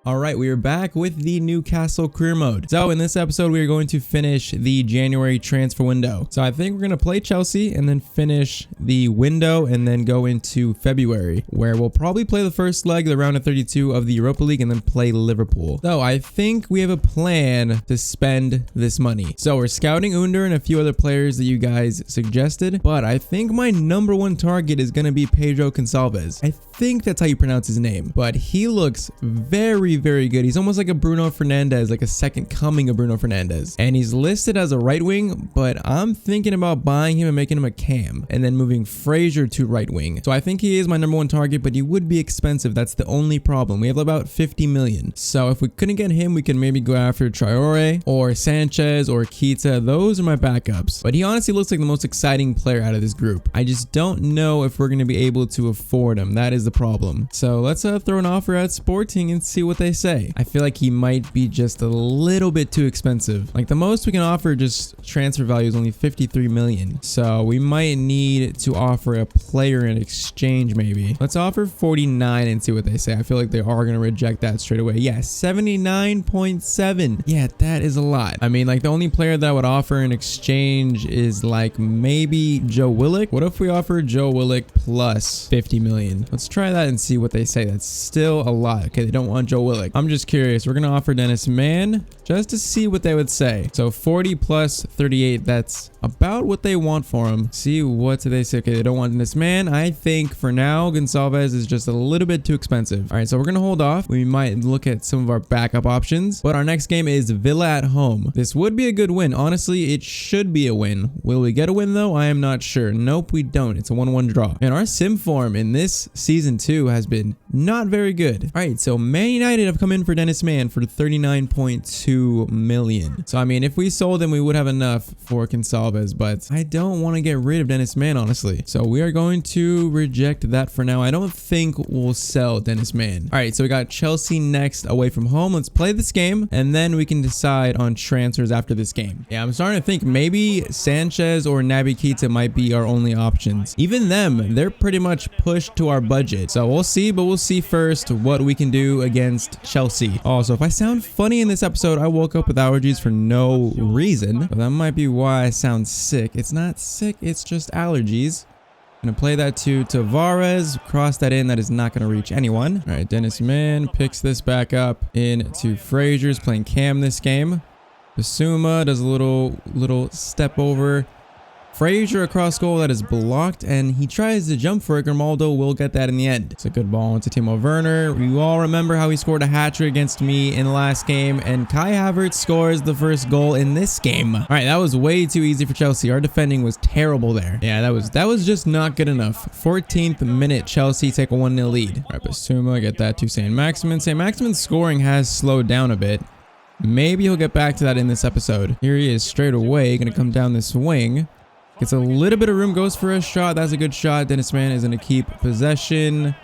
All right, we are back with the Newcastle Career Mode. So in this episode, we are going to finish the January transfer window. So I think we're going to play Chelsea and then finish the window and then go into February, where we'll probably play the first leg, the round of 32 of the Europa League, and then play Liverpool. So I think we have a plan to spend this money. So we're scouting Under and a few other players that you guys suggested, but I think my #1 target is going to be Pedro Gonçalves. I think that's how you pronounce his name, but he looks very good. He's almost like a Bruno Fernandes, like a second coming of Bruno Fernandes. And he's listed as a right wing, but I'm thinking about buying him and making him a cam and then moving Fraser to right wing. So I think he is my #1 target, but he would be expensive. That's the only problem. We have about 50 million. So if we couldn't get him, we can maybe go after Traore or Sanchez or Keita. Those are my backups. But he honestly looks like the most exciting player out of this group. I just don't know if we're going to be able to afford him. That is the problem. So let's throw an offer at Sporting and see what they say. I feel like he might be just a little bit too expensive. Like the most we can offer just transfer value is only 53 million. So we might need to offer a player in exchange maybe. Let's offer 49 and see what they say. I feel like they are going to reject that straight away. Yeah, 79.7. Yeah, that is a lot. I mean, like the only player that I would offer in exchange is like maybe Joe Willock. What if we offer Joe Willock plus 50 million? Let's try that and see what they say. That's still a lot. Okay, they don't want Joe Willock. I'm just curious. We're going to offer Dennis Mann just to see what they would say. So 40 plus 38, that's about what they want for him. See what do they say. Okay, they don't want Dennis Mann. I think for now, Gonçalves is just a little bit too expensive. All right, so we're going to hold off. We might look at some of our backup options, but our next game is Villa at home. This would be a good win. Honestly, it should be a win. Will we get a win though? I am not sure. Nope, we don't. It's a 1-1 draw. And our sim form in this season 2 has been not very good. All right, so Man United have come in for Dennis Mann for 39.2 million. So I mean, if we sold him, we would have enough for Gonçalves, but I don't want to get rid of Dennis Mann, honestly. So we are going to reject that for now. I don't think we'll sell Dennis Mann. All right, so we got Chelsea next away from home. Let's play this game and then we can decide on transfers after this game. Yeah, I'm starting to think maybe Sanchez or Naby Keita might be our only options. Even them, they're pretty much pushed to our budget. So we'll see, but we'll see first what we can do against Chelsea. Also, if I sound funny in this episode, I woke up with allergies for no reason. But that might be why I sound sick. It's not sick, it's just allergies. I'm gonna play that to Tavares. Cross that in. That is not gonna reach anyone. All right, Dennis Mann picks this back up into Fraser's playing cam this game. Basuma does a little step over. Fraser across goal, that is blocked, and he tries to jump for it. Grimaldo will get that in the end. It's a good ball into Timo Werner. You all remember how he scored a hat-trick against me in the last game, and Kai Havertz scores the first goal in this game. All right, that was way too easy for Chelsea. Our defending was terrible there. Yeah, that was just not good enough. 14th minute, Chelsea take a 1-0 lead. All right, Basuma, get that to St. Maximin. St. Maximin's scoring has slowed down a bit. Maybe he'll get back to that in this episode. Here he is straight away, gonna come down this wing. Gets a little bit of room, goes for a shot. That's a good shot. Dennis Mann is going to keep possession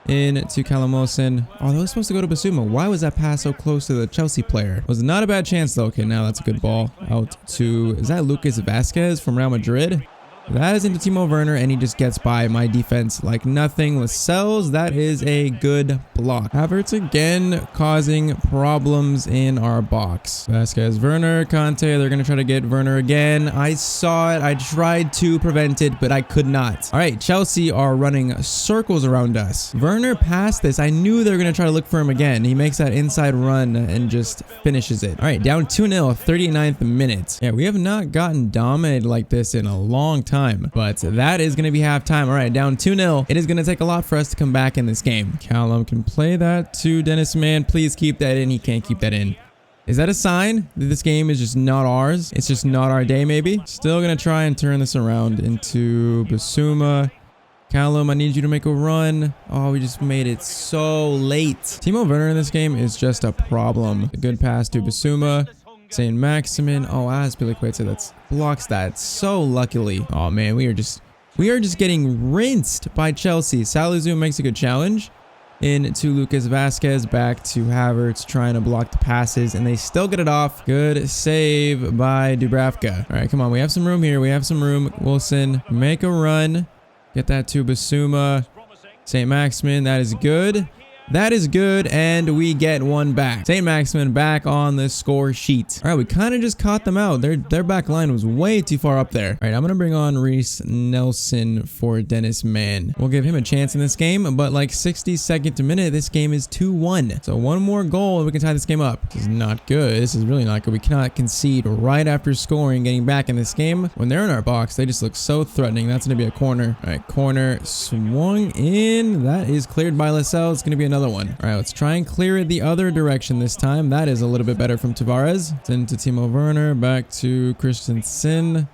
into Calamosin. Oh, that was supposed to go to Basuma. Why was that pass so close to the Chelsea player? Was not a bad chance, though. Okay, now that's a good ball. Out to, is that Lucas Vasquez from Real Madrid? That is into Timo Werner, and he just gets by my defense like nothing. Lascelles, that is a good block. Havertz again causing problems in our box. Vasquez, Werner, Conte, they're going to try to get Werner again. I saw it. I tried to prevent it, but I could not. All right, Chelsea are running circles around us. Werner passed this. I knew they were going to try to look for him again. He makes that inside run and just finishes it. All right, down 2-0, 39th minute. Yeah, we have not gotten dominated like this in a long time. But that is going to be halftime. All right, down 2-0. It is going to take a lot for us to come back in this game. Callum can play that to Dennis Mann. Please keep that in. He can't keep that in. Is that a sign that this game is just not ours? It's just not our day, maybe? Still going to try and turn this around into Basuma. Callum, I need you to make a run. Oh, we just made it so late. Timo Werner in this game is just a problem. A good pass to Basuma. St. Maximin. Oh, Azpilicueta, that's blocks that so luckily. Oh man, we are just getting rinsed by Chelsea. Salisu makes a good challenge into Lucas Vasquez, back to Havertz trying to block the passes, and they still get it off. Good save by Dubravka. All right, come on, we have some room here. We have some room. Wilson, make a run. Get that to Basuma. St. Maximin, that is good. That is good, and we get one back. St. Maximin back on the score sheet. All right, we kind of just caught them out. Their back line was way too far up there. All right, I'm going to bring on Reese Nelson for Dennis Mann. We'll give him a chance in this game, but like 62nd to minute, this game is 2-1. So one more goal and we can tie this game up. This is not good. This is really not good. We cannot concede right after scoring, getting back in this game. When they're in our box, they just look so threatening. That's going to be a corner. All right, corner swung in. That is cleared by Lascelles. It's going to be another one. All right, let's try and clear it the other direction this time. That is a little bit better from Tavares. It's into Timo Werner, back to Christensen.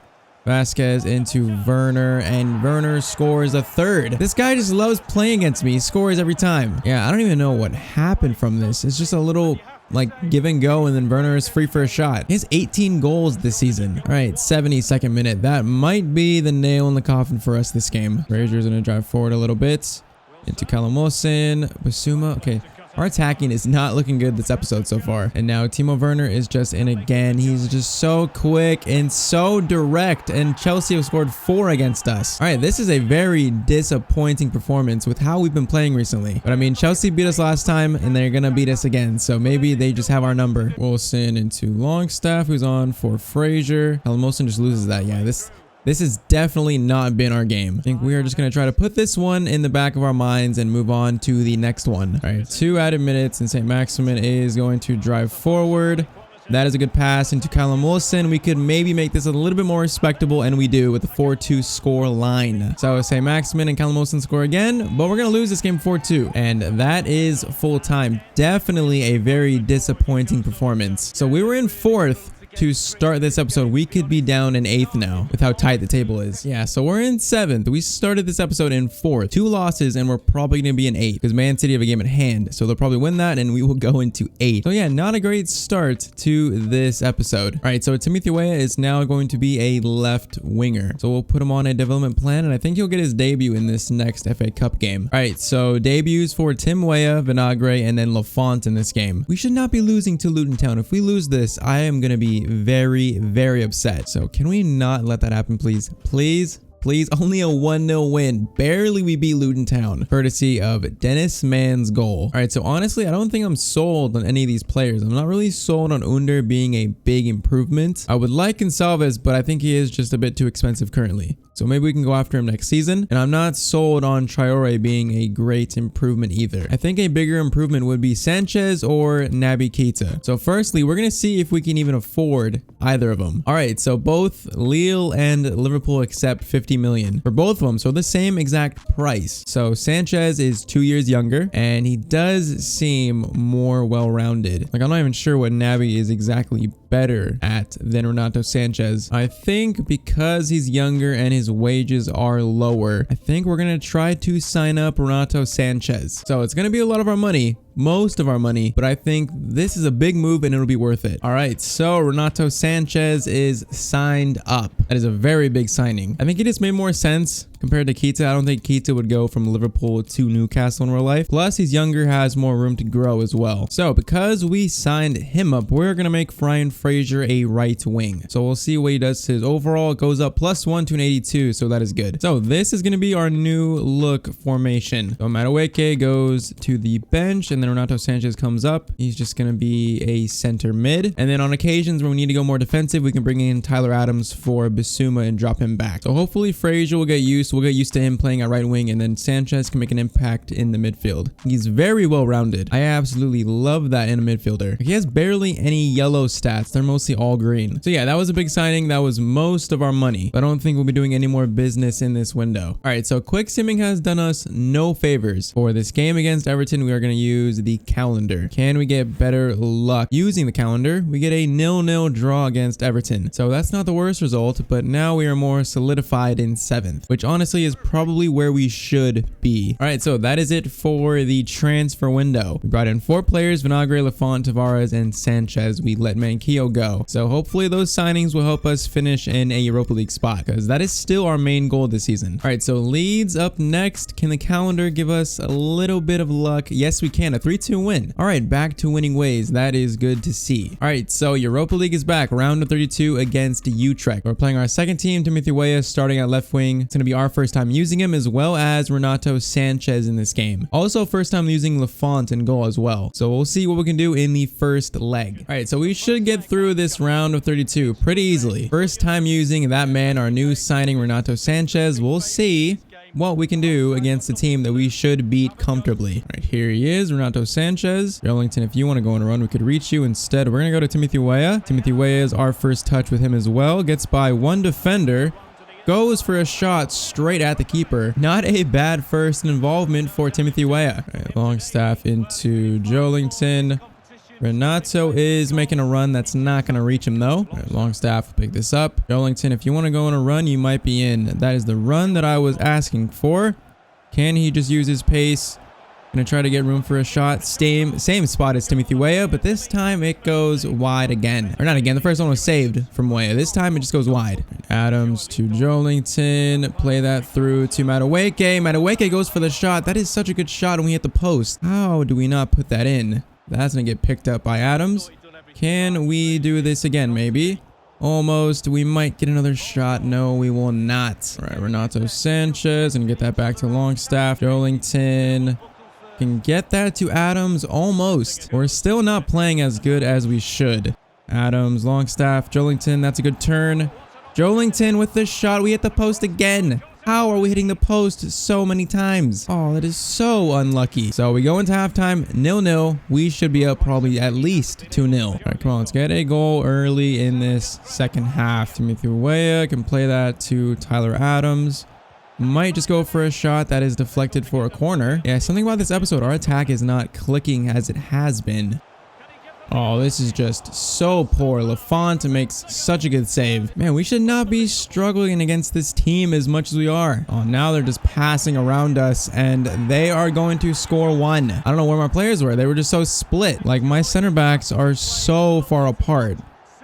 Vasquez into Werner, and Werner scores a third. This guy just loves playing against me. He scores every time. Yeah, I don't even know what happened from this. It's just a little like give and go, and then Werner is free for a shot. He has 18 goals this season. All right, 72nd minute. That might be the nail in the coffin for us this game. Frazier's gonna drive forward a little bit into Calamosin, Basuma. Okay, our attacking is not looking good this episode so far. And now Timo Werner is just in again. He's just so quick and so direct, and Chelsea have scored 4 against us. All right, this is a very disappointing performance with how we've been playing recently. But I mean, Chelsea beat us last time and they're gonna beat us again. So maybe they just have our number. Wilson into Longstaff, who's on for Frazier. Calamosin just loses that. Yeah, this has definitely not been our game. I think we are just going to try to put this one in the back of our minds and move on to the next one. All right, 2 added minutes, and St. Maximin is going to drive forward. That is a good pass into Callum Wilson. We could maybe make this a little bit more respectable, and we do with the 4-2 score line. So St. Maximin and Callum Wilson score again, but we're going to lose this game 4-2. And that is full time. Definitely a very disappointing performance. So we were in 4th. To start this episode, we could be down in 8th now with how tight the table is. Yeah, so we're in 7th. We started this episode in 4th. 2 losses, and we're probably going to be in 8th because Man City have a game at hand. So they'll probably win that, and we will go into 8th. So yeah, not a great start to this episode. All right, so Timothy Weah is now going to be a left winger. So we'll put him on a development plan, and I think he'll get his debut in this next FA Cup game. All right, so debuts for Tim Weah, Vinagre, and then Lafont in this game. We should not be losing to Luton Town. If we lose this, I am going to be very, very upset. So can we not let that happen, please? Please? Please, only a 1-0 win. Barely we beat Luton Town, courtesy of Dennis Mann's goal. All right, so honestly, I don't think I'm sold on any of these players. I'm not really sold on Under being a big improvement. I would like Gonçalves, but I think he is just a bit too expensive currently. So maybe we can go after him next season. And I'm not sold on Traore being a great improvement either. I think a bigger improvement would be Sanchez or Naby Keita. So firstly, we're going to see if we can even afford either of them. All right, so both Lille and Liverpool accept 50 million for both of them. So the same exact price. So Sanchez is 2 years younger and he does seem more well-rounded. Like, I'm not even sure what Naby is exactly better at than Renato Sanchez. I think because he's younger and his wages are lower, I think we're going to try to sign up Renato Sanchez. So it's going to be a lot of our money, most of our money, but I think this is a big move and it'll be worth it. All right, so Renato Sanchez is signed up. That is a very big signing. I think it just made more sense compared to Keita. I don't think Keita would go from Liverpool to Newcastle in real life. Plus, he's younger, has more room to grow as well. So because we signed him up, we're going to make Ryan Fraser a right wing. So we'll see what he does to his overall. It goes up +1 to an 82, so that is good. So this is going to be our new look formation. So Madueke goes to the bench, and then Renato Sanchez comes up. He's just going to be a center mid. And then on occasions when we need to go more defensive, we can bring in Tyler Adams for Bissouma and drop him back. So hopefully Fraser will get used. We'll get used to him playing at right wing, and then Sanchez can make an impact in the midfield. He's very well rounded. I absolutely love that in a midfielder. He has barely any yellow stats. They're mostly all green. So yeah, that was a big signing. That was most of our money. But I don't think we'll be doing any more business in this window. All right, so quick simming has done us no favors. For this game against Everton, we are going to use the calendar. Can we get better luck using the calendar? We get a 0-0 draw against Everton. So that's not the worst result, but now we are more solidified in 7th, which honestly is probably where we should be. All right, so that is it for the transfer window. We brought in 4 players: Vinagre, Lafont, Tavares, and Sanchez. We let Manquillo go. So hopefully those signings will help us finish in a Europa League spot, because that is still our main goal this season. All right, so Leeds up next. Can the calendar give us a little bit of luck? Yes, we can. A 3-2 win. All right, back to winning ways. That is good to see. All right, so Europa League is back. Round of 32 against Utrecht. We're playing our second team, Timothy Weah, starting at left wing. It's going to be our first time using him, as well as Renato Sanchez in this game. Also, first time using Lafont in goal as well. So we'll see what we can do in the first leg. All right, so we should get through this round of 32 pretty easily. First time using that man, our new signing, Renato Sanchez. We'll see what we can do against a team that we should beat comfortably. All right, here he is, Renato Sanchez. Darlington, if you want to go on a run, we could reach you. Instead, we're going to go to Timothy Weah. Timothy Weah is our first touch with him as well. Gets by one defender. Goes for a shot straight at the keeper. Not a bad first involvement for Timothy Weah. All right, Longstaff into Joelinton. Renato is making a run that's not going to reach him though. All right, Longstaff will pick this up. Joelinton, if you want to go on a run, you might be in. That is the run that I was asking for. Can he just use his pace? Gonna try to get room for a shot. Same spot as Timothy Weah, but this time it goes wide again. Or not again, the first one was saved from Weah. This time it just goes wide. Adams to Joelinton. Play that through to Madueke. Madueke goes for the shot. That is such a good shot when we hit the post. How do we not put that in? That's gonna get picked up by Adams. Can we do this again, maybe? Almost. We might get another shot. No, we will not. All right, Renato Sanchez, and get that back to Longstaff. Joelinton can get that to Adams. Almost. We're still not playing as good as we should. Adams, Longstaff, Joelinton. That's a good turn. Joelinton with the shot. We hit the post again. How are we hitting the post so many times? Oh, that is so unlucky. So we go into halftime, 0-0. We should be up probably at least 2-0. All right, come on, let's get a goal early in this second half. Timothy Weah can play that to Tyler Adams. Might just go for a shot that is deflected for a corner. Yeah, something about this episode, our attack is not clicking as it has been. Oh, this is just so poor. Lafont makes such a good save. Man, we should not be struggling against this team as much as we are. Oh, now they're just passing around us, and they are going to score one. I don't know where my players were. They were just so split. Like, my center backs are so far apart.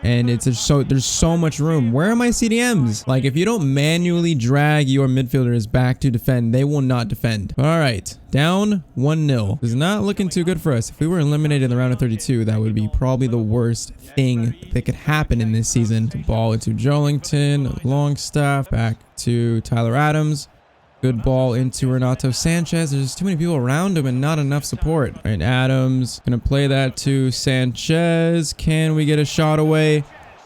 And it's just there's so much room. Where are my CDMs? Like, if you don't manually drag your midfielders back to defend, they will not defend. All right, down 1-0. It's not looking too good for us. If we were eliminated in the round of 32, that would be probably the worst thing that could happen in this season. Ball into Joelinton, Longstaff, back to Tyler Adams. Good ball into Renato Sanchez. There's too many people around him and not enough support. All right, Adams gonna play that to Sanchez. Can we get a shot away?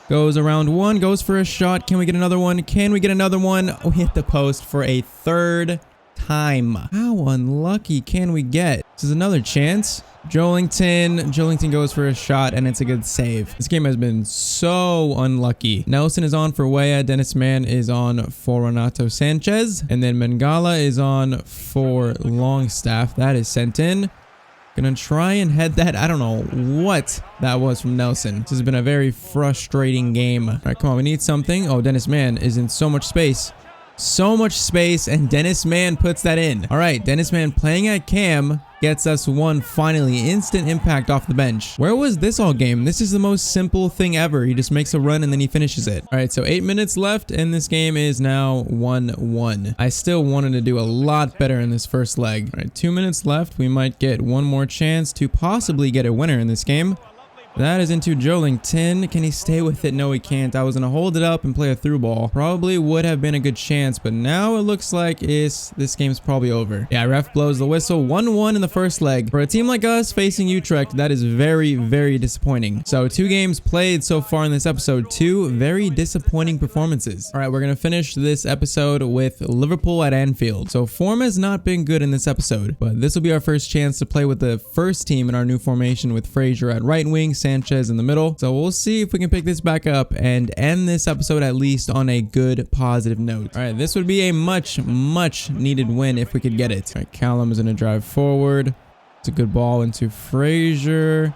Goes around one, goes for a shot. Can we get another one? Can we get another one? Oh, hit the post for a third time. How unlucky can we get? This is another chance. Joelinton goes for a shot, and it's a good save. This game has been so unlucky. Nelson is on for Weah. Dennis Mann is on for Renato Sanchez. And then Mangala is on for Longstaff. That is sent in. Gonna try and head that. I don't know what that was from Nelson. This has been a very frustrating game. All right, come on. We need something. Oh, Dennis Mann is in so much space. So much space, and Dennis Mann puts that in. All right, Dennis Mann playing at cam gets us one finally. Instant impact off the bench. Where was this all game? This is the most simple thing ever. He just makes a run and then he finishes it. All right, so 8 minutes left and this game is now 1-1. I still wanted to do a lot better in this first leg. All right, 2 minutes left. We might get one more chance to possibly get a winner in this game. That is into Joelinton. Can he stay with it? No, he can't. I was going to hold it up and play a through ball. Probably would have been a good chance, but now it looks like this game's probably over. Yeah, ref blows the whistle. 1-1 in the first leg. For a team like us facing Utrecht, that is very, very disappointing. So 2 games played so far in this episode. 2 very disappointing performances. All right, we're going to finish this episode with Liverpool at Anfield. So form has not been good in this episode, but this will be our first chance to play with the first team in our new formation with Fraser at right wing, Sanchez in the middle. So we'll see if we can pick this back up and end this episode at least on a good positive note. All right, this would be a much needed win if we could get it. All right, Callum is going to drive forward. It's a good ball into Fraser.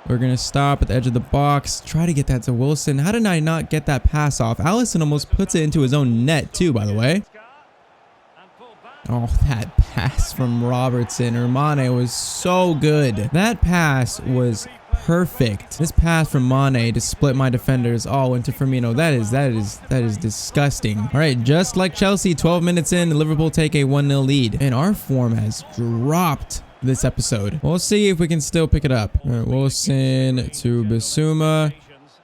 We're going to stop at the edge of the box. Try to get that to Wilson. How did I not get that pass off? Allison almost puts it into his own net too, by the way. Oh, that pass from Robertson or Mane was so good. That pass was perfect. This pass from Mane to split my defenders all into Firmino. That is disgusting. All right, just like Chelsea, 12 minutes in, Liverpool take a 1-0 lead. And our form has dropped this episode. We'll see if we can still pick it up. All right, Wilson to Bissouma.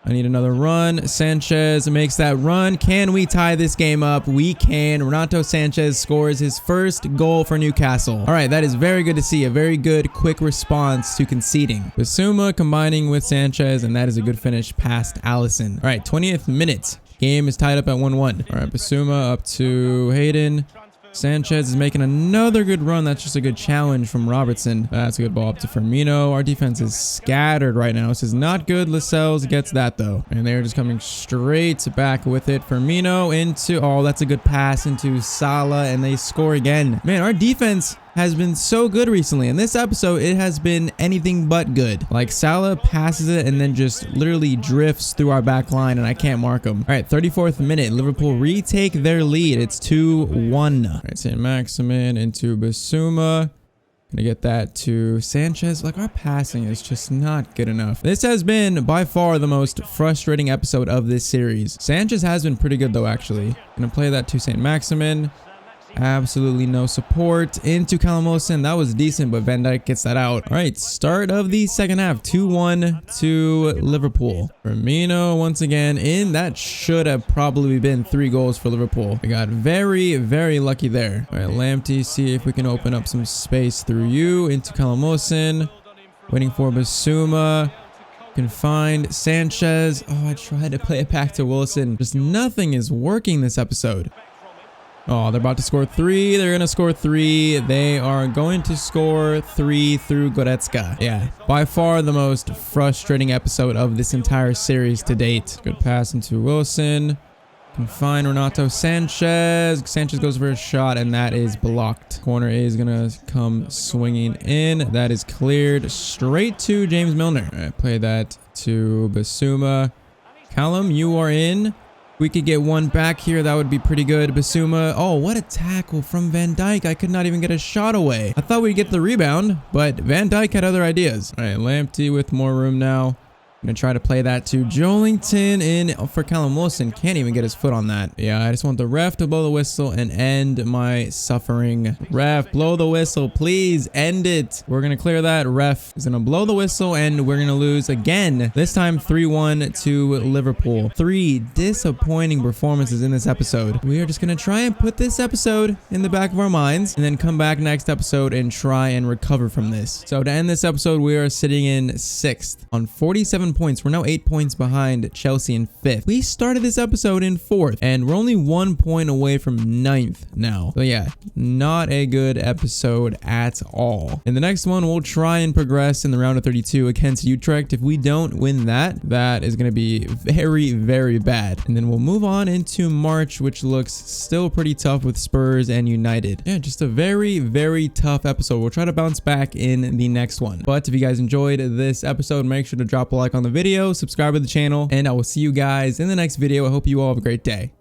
I need another run. Sanchez makes that run. Can we tie this game up? We can. Renato Sanchez scores his first goal for Newcastle. All right, that is very good to see. A very good, quick response to conceding. Bissouma combining with Sanchez, and that is a good finish past Allison. All right, 20th minute. Game is tied up at 1-1. All right, Bissouma up to Hayden. Sanchez is making another good run. That's just a good challenge from Robertson. That's a good ball up to Firmino. Our defense is scattered right now. This is not good. Lascelles gets that though. And they're just coming straight back with it. Firmino into, oh, that's a good pass into Salah, and they score again. Man, our defense has been so good recently. In this episode, it has been anything but good. Like, Salah passes it and then just literally drifts through our back line, and I can't mark him. All right, 34th minute. Liverpool retake their lead. It's 2-1. All right, St. Maximin into Bissouma. Gonna get that to Sanchez. Like, our passing is just not good enough. This has been by far the most frustrating episode of this series. Sanchez has been pretty good though, actually. Gonna play that to St. Maximin. Absolutely no support into Callum Wilson. That was decent, but Van Dijk gets that out. All right, start of the second half. 2-1 to Liverpool. Firmino once again in. That should have probably been 3 goals for Liverpool. We got very, very lucky there. All right, Lamptey, see if we can open up some space through you into Callum Wilson. Waiting for Bissouma. Can find Sanchez. Oh, I tried to play it back to Wilson. Just nothing is working this episode. Oh, they're about to score 3. They're going to score 3. They are going to score 3 through Goretzka. Yeah, by far the most frustrating episode of this entire series to date. Good pass into Wilson. Can find Renato Sanchez. Sanchez goes for a shot, and that is blocked. Corner is going to come swinging in. That is cleared straight to James Milner. All right, play that to Bissouma. Callum, you are in. We could get one back here. That would be pretty good. Bissouma. Oh, what a tackle from Van Dijk. I could not even get a shot away. I thought we'd get the rebound, but Van Dijk had other ideas. All right, Lamptey with more room now. I'm going to try to play that to Joelinton in for Callum Wilson. Can't even get his foot on that. Yeah, I just want the ref to blow the whistle and end my suffering. Ref, blow the whistle. Please end it. We're going to clear that. Ref is going to blow the whistle, and we're going to lose again. This time 3-1 to Liverpool. 3 disappointing performances in this episode. We are just going to try and put this episode in the back of our minds and then come back next episode and try and recover from this. So to end this episode, we are sitting in 6th on 47 points. We're now 8 points behind Chelsea in 5th. We started this episode in 4th, and we're only 1 point away from 9th now. So yeah, not a good episode at all. In the next one, we'll try and progress in the round of 32 against Utrecht. If we don't win that, that is going to be very, very bad. And then we'll move on into March, which looks still pretty tough with Spurs and United. Yeah, just a very, very tough episode. We'll try to bounce back in the next one. But if you guys enjoyed this episode, make sure to drop a like on the video, subscribe to the channel, and I will see you guys in the next video. I hope you all have a great day.